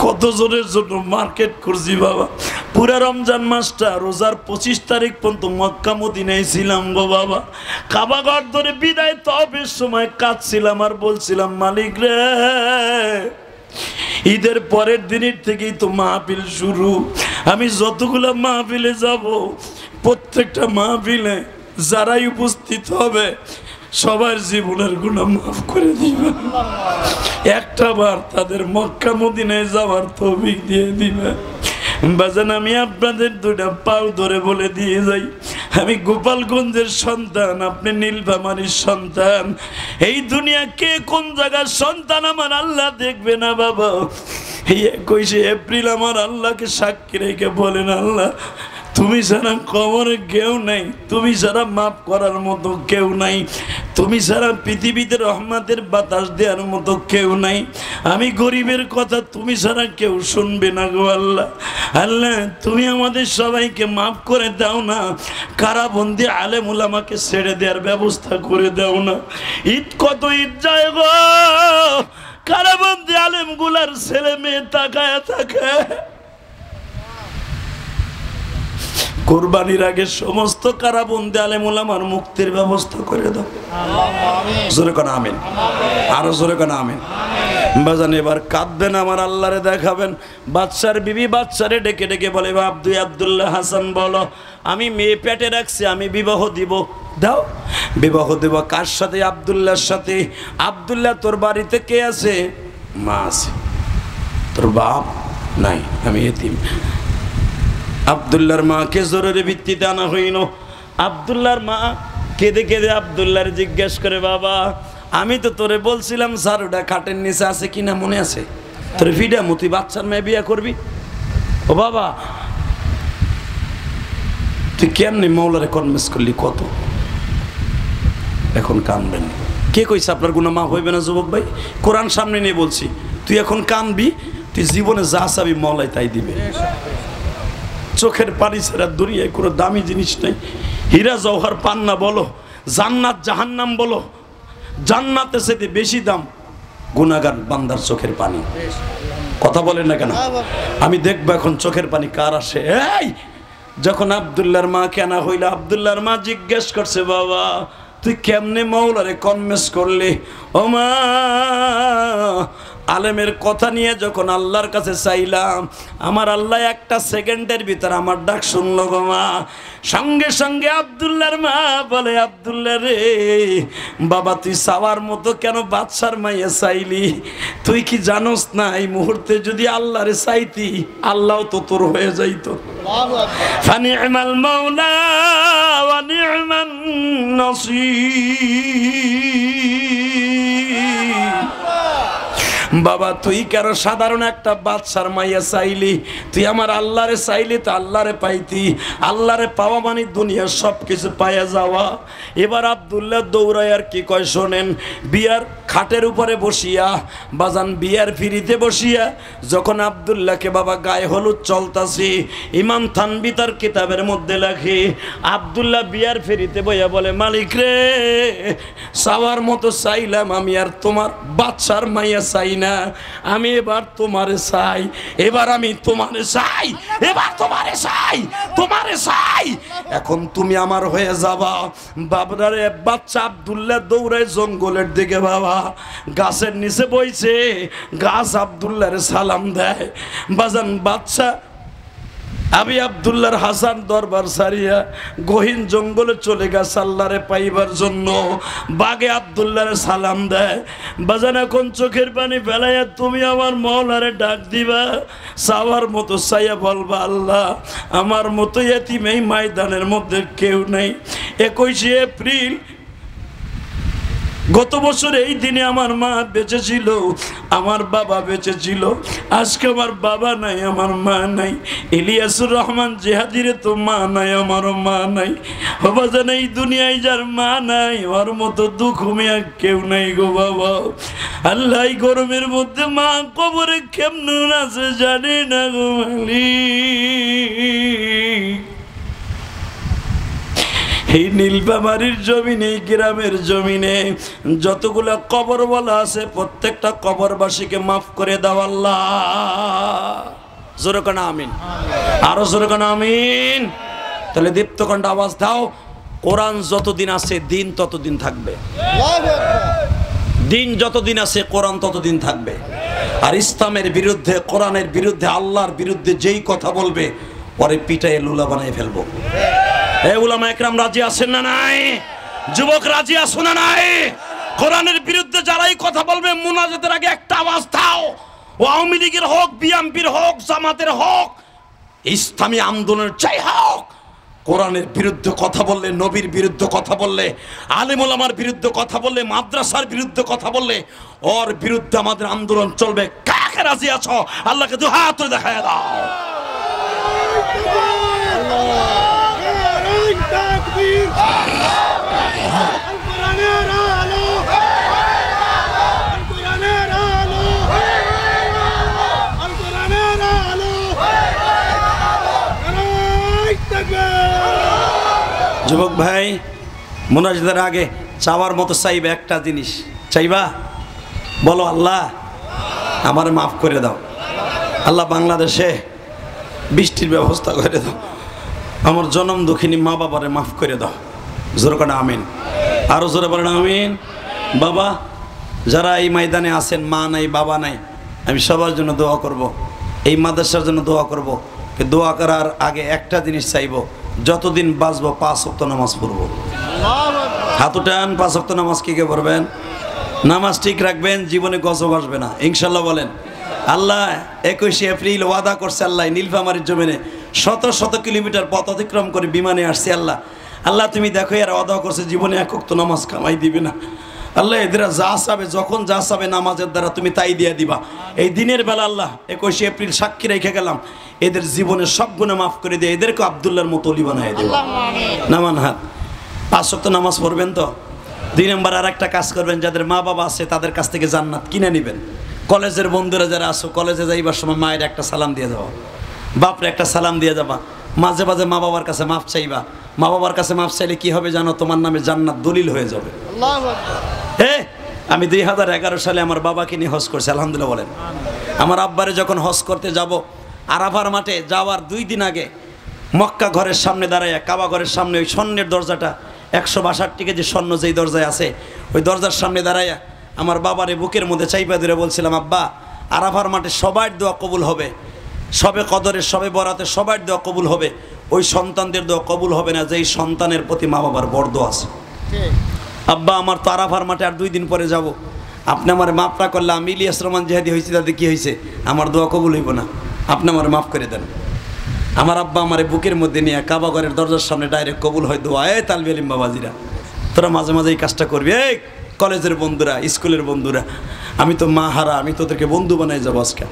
কত জনের জন্য মার্কেট করছি বাবা। পুরা রমজান মাসটা রোজার 25 তারিখ পর্যন্ত মক্কা মদিনায় ছিলাম গো বাবা। কাবাঘর ধরে বিদায় তবের সময় কাঁদছিলাম আর বলছিলাম, মালিক রে ঈদের পরের দিনের থেকেই তো মাহফিল শুরু, আমি যতগুলো মাহফিলে যাব প্রত্যেকটা মাহফিলে যারাই উপস্থিত হবে সবার জীবনের গুনাহ মাফ করে দিবে, একটা বার তাদের মক্কা মদিনায় যাওয়ার তৌফিক দিয়ে দিবে। বাজান আমি আপনাদের দুইটা পাও ধরে বলে দিয়ে যাই, আমি গোপালগঞ্জের সন্তান, আপনি নীলফামারীর সন্তান। এই দুনিয়া কে কোন জায়গার সন্তান আমার আল্লাহ দেখবে না বাবা। এই 21শে এপ্রিল আমার আল্লাহকে সাক্ষী রেখে বলেন, আল্লাহ তুমি ছাড়া কবরে কেউ নাই, তুমি ছাড়া মাফ করার মতো কেউ নাই, তুমি ছাড়া পৃথিবীতে রহমতের বাতাস দেওয়ার মতো কেউ নাই। আমি গরিবের কথা তুমি ছাড়া কেউ শুনবে না গো আল্লাহ। আল্লাহ তুমি আমাদের সবাইকে মাফ করে দাও না, কারাবন্দি আলেম উলামাকে ছেড়ে দেওয়ার ব্যবস্থা করে দাও না। ঈদ কত ঈদ যায় গো, কারাবন্দি আলেমগুলার ছেলে মেয়ে তাকায় থাকে। কুরবানির আগে সমস্ত কারাবন্দি আলেম উলামার মুক্তির ব্যবস্থা করে দাও। জোরে কোন আমিন, আরো জোরে কোন আমিন। বাজান এবার কাঁদবেন, আমার আল্লাহরে দেখাবেন। বাদশার বিবি বাদশারে ডেকে ডেকে বলে, আব্দুল্লাহ হাসান বলো, আমি মেয়ে পেটে রাখছি, আমি বিবাহ দিব, দাও বিবাহ দেব। কার সাথে? আব্দুল্লাহর সাথে। আব্দুল্লাহ তোর বাড়িতে কে আছে? মা আছে। তোর বাপ নাই, আমি এতিম। আব্দুল্লাহর মাকে জরুরি ভিত্তিতে আনা হইল। আব্দুল্লাহর মা কেঁদে কেঁদে আব্দুল্লাহর জিজ্ঞেস করে, বাবা আমি তো তোরে বলছিলাম ঝাড়ুটা খাটের নিচে আছে কিনা মনে আছে? তোর ভিডা মতি বাচ্চার মেয়ে বিয়ে করবি? ও বাবা তুই কেমনি মৌলারে কনভিন্স করলি? কত এখন কানবেন। কে কইছে আপনার গুনাহ মাফ হইবে না? যুবক ভাই, কোরআন সামনে নিয়ে বলছি, তুই এখন কানবি, তুই জীবনে যা চাবি মৌলাই তাই দিবে। চোখের পানি ছাড়া দুনিয়ায় কোনো দামি জিনিস নাই। হীরা জওহর পান্না বলো, জান্নাত জাহান্নাম বলো, জান্নাতে সেতে বেশি দাম গুনাহগার বান্দার চোখের পানি। কথা বলেন না কেন? আমি দেখবো এখন চোখের পানি কার আসে। এই যখন আব্দুল্লাহর মা কেনা হইল, আব্দুল্লাহর মা জিজ্ঞেস করছে, বাবা তুই কেমনে মৌলারে কনভিন্স করলি? ও মা আলেমের কথা নিয়ে যখন আল্লাহর কাছে চাইলাম, আমার আল্লাহ একটা সেকেন্ডের ভিতর আমার ডাক শুনলো গো মা। সঙ্গে সঙ্গে আব্দুল্লাহর মা বলে, আব্দুল্লাহ রে বাবা তুই চাওয়ার মতো কেন বাদশার মাইয়া চাইলি? তুই কি জানোস না এই মুহূর্তে যদি আল্লাহরে চাইতি আল্লাহ তো তোর হয়ে যাইতো। ফানি'মাল মাওলা ওয়া নি'মান নাসীর। বাবা তুই কেন সাধারণ একটা বাদশার মাইয়া চাইলি? তুই আমার আল্লাহরে চাইলি তো আল্লাহরে পাইতি। আল্লাহরে পাওয়া মানে দুনিয়ার সব কিছু পাইয়া যাওয়া। এবার আব্দুল্লাহ দৌড়ায় আর কি কয় শোনেন, বিয়ার খাটের উপরে বসিয়া বাজান বিয়ার ফিরিতে বসিয়া যখন আব্দুল্লাহকে বাবা গায়ে হলুদ চলতাছি, ইমাম থানবী তার কিতাবের মধ্যে লেখে আব্দুল্লাহ বিয়ার ফিরিতে বইয়া বলে, মালিক রে চাওয়ার মতো চাইলাম, আমি আর তোমার বাদশার মাইয়া চাই না, আমি এবার তোমারে চাই, এবার আমি তোমারে চাই, এবার তোমারে চাই, তোমারে চাই, এখন তুমি আমার হয়ে যাবা। বাবরারে বাচ্চা আব্দুল্লাহ দৌড়ায় জঙ্গলের দিকে, বাবা গাছের নিচে বইছে, গাছ আব্দুল্লাহরে সালাম দেয়। বাজান বাচ্চা আমি আব্দুল্লাহর হাসান দরবার সারিয়া গহীন জঙ্গলে চলে গেছে আল্লাহরে পাইবার জন্য। বাগে আব্দুল্লাহরে সালাম দেয়। বাজান এখন চোখের পানি ফেলাইয়া তুমি আমার মওলারে ডাক দিবা, চাওয়ার মতো চাইয়া বলবা, আল্লাহ আমার মতো এতিম এই ময়দানের মধ্যে কেউ নেই। 21শে এপ্রিল গত বছর এই দিনে আমার মা বেঁচে ছিল, আমার বাবা বেঁচে ছিল। আজকে আমার বাবা নাই, আমার মা নাই। ইলিয়াসুর রহমান জিহাদিরে তো মা নাই, আমারও মা নাই। বাবা জান এই দুনিয়ায় যার মা নাই ওর মতো দুঃখ মিয়া কেউ নাই গো বাবা। আল্লাহ গরমের মধ্যে মা কবরে কেমন আছে জানি না গো মালিক। এই নীলফামারীর জমিনে, গ্রামের জমিনে যতগুলো কবর বলা আছে প্রত্যেকটা কবরবাসীকে মাফ করে দাও আল্লাহ। জোরে কোন আমিন, আরো জোরে কোন আমিন। তাহলে দীপ্তকণ্ঠ আওয়াজ দাও, কোরআন যতদিন আছে দিন ততদিন থাকবে। দিন যতদিন আছে কোরআন ততদিন থাকবে। আর ইসলামের বিরুদ্ধে, কোরআনের বিরুদ্ধে, আল্লাহর বিরুদ্ধে যেই কথা বলবে পরে পিটায়ে লুলা বানিয়ে ফেলবো। এই উলামা একরাম রাজি আছেন না নাই? যুবক রাজি আছো না নাই? কোরআনের বিরুদ্ধে যারাই কথা বলবে মুনাজাতের আগে একটা আওয়াজ দাও। ও আওয়ামী লীগের হোক, বিএনপির হোক, জামাতের হোক, ইসলামী আন্দোলনের যাই হোক, কোরআনের বিরুদ্ধে কথা বললে, নবীর বিরুদ্ধে কথা বললে, আলেম ওলামার বিরুদ্ধে কথা বললে, মাদ্রাসার বিরুদ্ধে কথা বললে, ওর বিরুদ্ধে আমাদের আন্দোলন চলবে। কাকে রাজি আছো? আল্লাহকে দু হাত ধরে দেখায় দাও। যুবক ভাই, মুনাজাতের আগে চাওয়ার মতো চাইবে একটা জিনিস। চাইবা? বলো, আল্লাহ আমার মাফ করে দাও। আল্লাহ বাংলাদেশে বৃষ্টির ব্যবস্থা করে দাও। আমার জনম দুঃখিনী মা বাবারে মাফ করে দাও। জোরে করে আমিন। আরো জোরে বলেন আমিন। বাবা, যারা এই ময়দানে আছেন, মা নাই বাবা নাই, আমি সবার জন্য দোয়া করব, এই মাদ্রাসার জন্য দোয়া করব। দোয়া করার আগে একটা জিনিস চাইবো, যতদিন বাঁচবো 5 ওয়াক্ত নামাজ পড়বো। হাত উঠান। 5 ওয়াক্ত নামাজ কি কে পড়বেন? নামাজ ঠিক রাখবেন, জীবনে গজব আসবে না ইনশাল্লাহ বলেন। আল্লাহ 21 এপ্রিল ওয়াদা করছে, আল্লাহ নীলফামারীর জমিনে শত শত কিলোমিটার পথ অতিক্রম করে বিমানে আসছে। আল্লাহ আল্লাহ তুমি দেখো, এরা ওয়াদা করছে জীবনে 1 ওয়াক্ত নামাজ কামাই দিবে না। আল্লাহ এদেরা যা চাবে, যখন যা চাবে নামাজের দ্বারা তুমি তাই দিয়ে দিবা। এই দিনের বেলা আল্লাহ 21 এপ্রিল সাক্ষী রেখে গেলাম, এদের জীবনের সব গুনাহ মাফ করে দিয়ে এদেরকে আব্দুল্লাহর মতো অলি বানায় দিও। নামান হাত। 5 ওয়াক্ত নামাজ পড়বেন তো? 2 নম্বর আর একটা কাজ করবেন, যাদের মা বাবা আছে তাদের কাছ থেকে জান্নাত কিনে নেবেন। কলেজের বন্ধুরা যারা আসো, কলেজে যাইবার সময় মায়ের একটা সালাম দিয়ে যাবা, বাপরে একটা সালাম দিয়ে যাবা। মাঝে মাঝে মা বাবার কাছে মাফ চাইবা। মা বাবার কাছে মাফ চাইলে কি হবে জানো? তোমার নামে জান্নাত দলিল হয়ে যাবে। আমি 2011 সালে আমার বাবাকে নিয়ে হজ করছি, আলহামদুলিল্লাহ বলেন। আমার আব্বারে যখন হজ করতে যাব, আরাফার মাঠে যাওয়ার 2 দিন আগে মক্কা ঘরের সামনে দাঁড়াইয়া, কাবা ঘরের সামনে ওই স্বর্ণের দরজাটা 162 কেজি স্বর্ণ যেই দরজায় আছে, ওই দরজার সামনে দাঁড়াইয়া আমার বাবারে বুকের মধ্যে চাইপা ধরে বলছিলাম, আব্বা আরাফার মাঠে সবার দোয়া কবুল হবে, সবে কদরের সবে বরাতে সবার দোয়া কবুল হবে, ওই সন্তানদের দোয়া কবুল হবে না যেই সন্তানের প্রতি মা বাবার বড় দোয়া আছে। আব্বা আমার তো আরাফার মাঠে আর 2 দিন পরে যাব, আপনি আমার মাফ না করলে আমি ইলিয়াস রহমান জিহাদি হয়েছি, তাদের কী হয়েছে? আমার দোয়া কবুল হইব না, আপনি আমার মাফ করে দেন। আমার আব্বা আমার বুকের মধ্যে নিয়ে কাবা ঘরের দরজার সামনে ডাইরেক্ট কবুল হয় দোয়া। তালবি আলিম বাবাজিরা, তোরা মাঝে মাঝে এই কাজটা করবি। এই কলেজের বন্ধুরা, স্কুলের বন্ধুরা, আমি তো মা হারা, আমি তোদেরকে বন্ধু বানাই যাবো আজকে।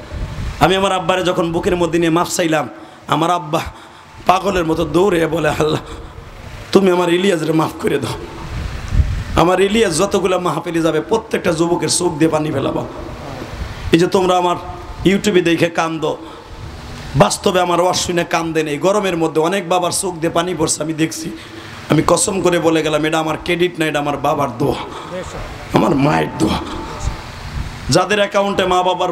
আমি আমার আব্বারে যখন বুকের মধ্যে নিয়ে মাফ চাইলাম, আমার আব্বা পাগলের মতো দৌড়ে বলে, আল্লাহ তুমি আমার ইলিয়াসরে মাফ করে দাও। আমার ইলিয়াস যতগুলো মাহফিলে যাবে প্রত্যেকটা যুবকের চোখ দিয়ে পানি ফেলাবা। এই যে তোমরা আমার ইউটিউবে দেখে কান্দো, বাস্তবে আমার ওয়াজ শুনে কান্দে নেই। গরমের মধ্যে অনেক বাবার চোখ দিয়ে পানি পড়ছে, আমি দেখছি। আমি কসম করে বলে গেলাম, এটা আমার ক্রেডিট না, এটা আমার বাবার দোয়া, আমার মায়ের দোয়া। যাদের অ্যাকাউন্টে মা বাবার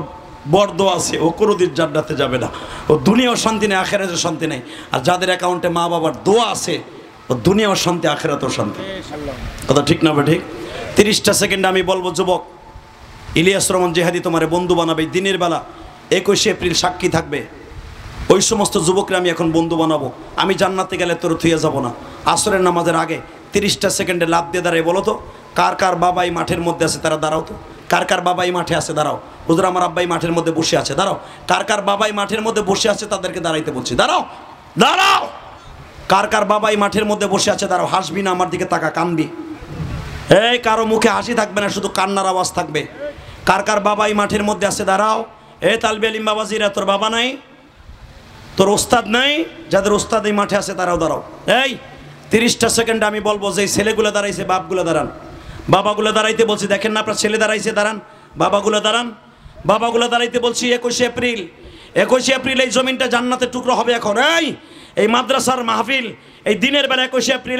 বড় দোয়া আছে, ও কোনোদিন জান্নাতে যাবে না, ও দুনিয়াও শান্তি নেই, আখেরাতেও শান্তি নেই। আর যাদের অ্যাকাউন্টে মা বাবার দোয়া আছে, ও দুনিয়াও শান্তি, আখেরাতেও শান্তি। কথা ঠিক না? ঠিক। 30টা সেকেন্ড আমি বলবো, যুবক ইলিয়াস রহমান জিহাদি তোমার বন্ধু বানাবে। দিনের বেলা 21 এপ্রিল সাক্ষী থাকবে, ওই সমস্ত যুবকরা আমি এখন বন্ধু বানাবো। আমি জান্নাতে গেলে তোর থুয়ে যাব না। আসরের নামাজের আগে 30টা সেকেন্ডে লাভ দিয়ে দাঁড়ায় বলো তো, কার কার বাবা এই মাঠের মধ্যে আছে তারা দাঁড়াও তো। কার কার বাবা এই মাঠে আছে দাঁড়াও। হুজুর আমার আব্বাই মাঠের মধ্যে বসে আছে, দাঁড়াও। কার কার বাবাই মাঠের মধ্যে বসে আছে তাদেরকে দাঁড়াইতে বলছি, দাঁড়াও দাঁড়াও। কার কার বাবাই মাঠের মধ্যে বসে আছে দাঁড়াও। হাসবি না, আমার দিকে তাকা, কানবি। এই কারো মুখে হাসি থাকবে না, শুধু কান্নার আওয়াজ থাকবে। কার কার বাবাই মাঠের মধ্যে আছে দাঁড়াও। তালবি আলিম বাবাজিরা, তোর বাবা নাই, তোর ওস্তাদ নাই, যাদের ওস্তাদ এই মাঠে আছে তারাও দাঁড়াও। 30টা সেকেন্ড আমি বলবো, যে ছেলেগুলো দাঁড়াইছে বাপগুলো দাঁড়ান, বাবাগুলো দাঁড়াইতে বলছি। দেখেন না আপনার ছেলে দাঁড়াইছে, দাঁড়ান। বাবাগুলো দাঁড়ান, বাবাগুলো দাঁড়াইতে বলছি। 21 এপ্রিল এই জমিনটা জান্নাতের টুকরো হবে এখন। এই মাদ্রাসার মাহফিল এই দিনের বেলা 21 এপ্রিল